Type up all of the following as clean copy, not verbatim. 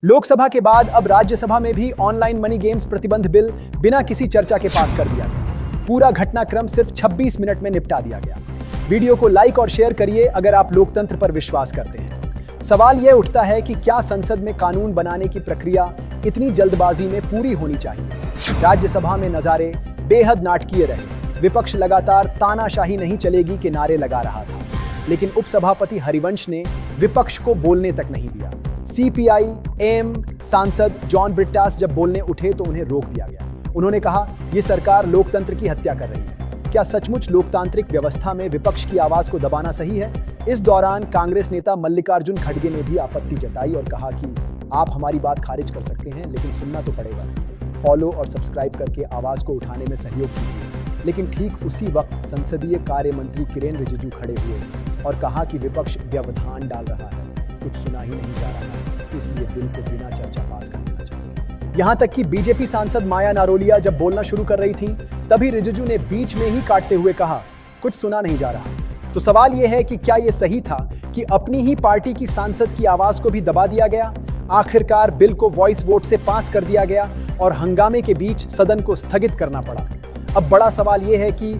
लोकसभा के बाद अब राज्यसभा में भी ऑनलाइन मनी गेम्स प्रतिबंध बिल बिना किसी चर्चा के पास कर दिया गया। पूरा घटनाक्रम सिर्फ 26 मिनट में निपटा दिया गया। वीडियो को लाइक और शेयर करिए अगर आप लोकतंत्र पर विश्वास करते हैं। सवाल यह उठता है कि क्या संसद में कानून बनाने की प्रक्रिया इतनी जल्दबाजी में पूरी होनी चाहिए? राज्यसभा में नजारे बेहद नाटकीय रहे। विपक्ष लगातार तानाशाही नहीं चलेगी के नारे लगा रहा था, लेकिन उपसभापति हरिवंश ने विपक्ष को बोलने तक नहीं दिया। सीपीआई एम सांसद जॉन ब्रिट्टास जब बोलने उठे तो उन्हें रोक दिया गया। उन्होंने कहा, यह सरकार लोकतंत्र की हत्या कर रही है। क्या सचमुच लोकतांत्रिक व्यवस्था में विपक्ष की आवाज को दबाना सही है? इस दौरान कांग्रेस नेता मल्लिकार्जुन खड़गे ने भी आपत्ति जताई और कहा कि आप हमारी बात खारिज कर सकते हैं, लेकिन सुनना तो पड़ेगा। फॉलो और सब्सक्राइब करके आवाज को उठाने में सहयोग कीजिए। लेकिन ठीक उसी वक्त संसदीय कार्य मंत्री किरेन रिजिजू खड़े हुए और कहा कि विपक्ष व्यवधान डाल रहा है, कुछ सुना ही नहीं जा रहा है, इसलिए बिल को बिना चर्चा पास कर देना चाहिए। यहां तक कि बीजेपी सांसद माया नारोलिया जब बोलना शुरू कर रही थी, तभी रिजिजू ने बीच में ही काटते हुए कहा, कुछ सुना नहीं जा रहा। तो सवाल यह है कि क्या यह सही था कि अपनी ही पार्टी की सांसद की आवाज को भी दबा दिया गया? आखिरकार बिल को वॉइस वोट से पास कर दिया गया और हंगामे के बीच सदन को स्थगित करना पड़ा। अब बड़ा सवाल यह है कि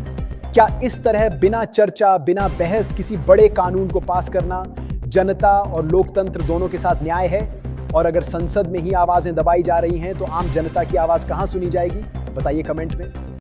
क्या इस तरह बिना चर्चा, बिना बहस किसी बड़े कानून को पास करना जनता और लोकतंत्र दोनों के साथ न्याय है? और अगर संसद में ही आवाजें दबाई जा रही हैं तो आम जनता की आवाज कहां सुनी जाएगी? बताइए कमेंट में।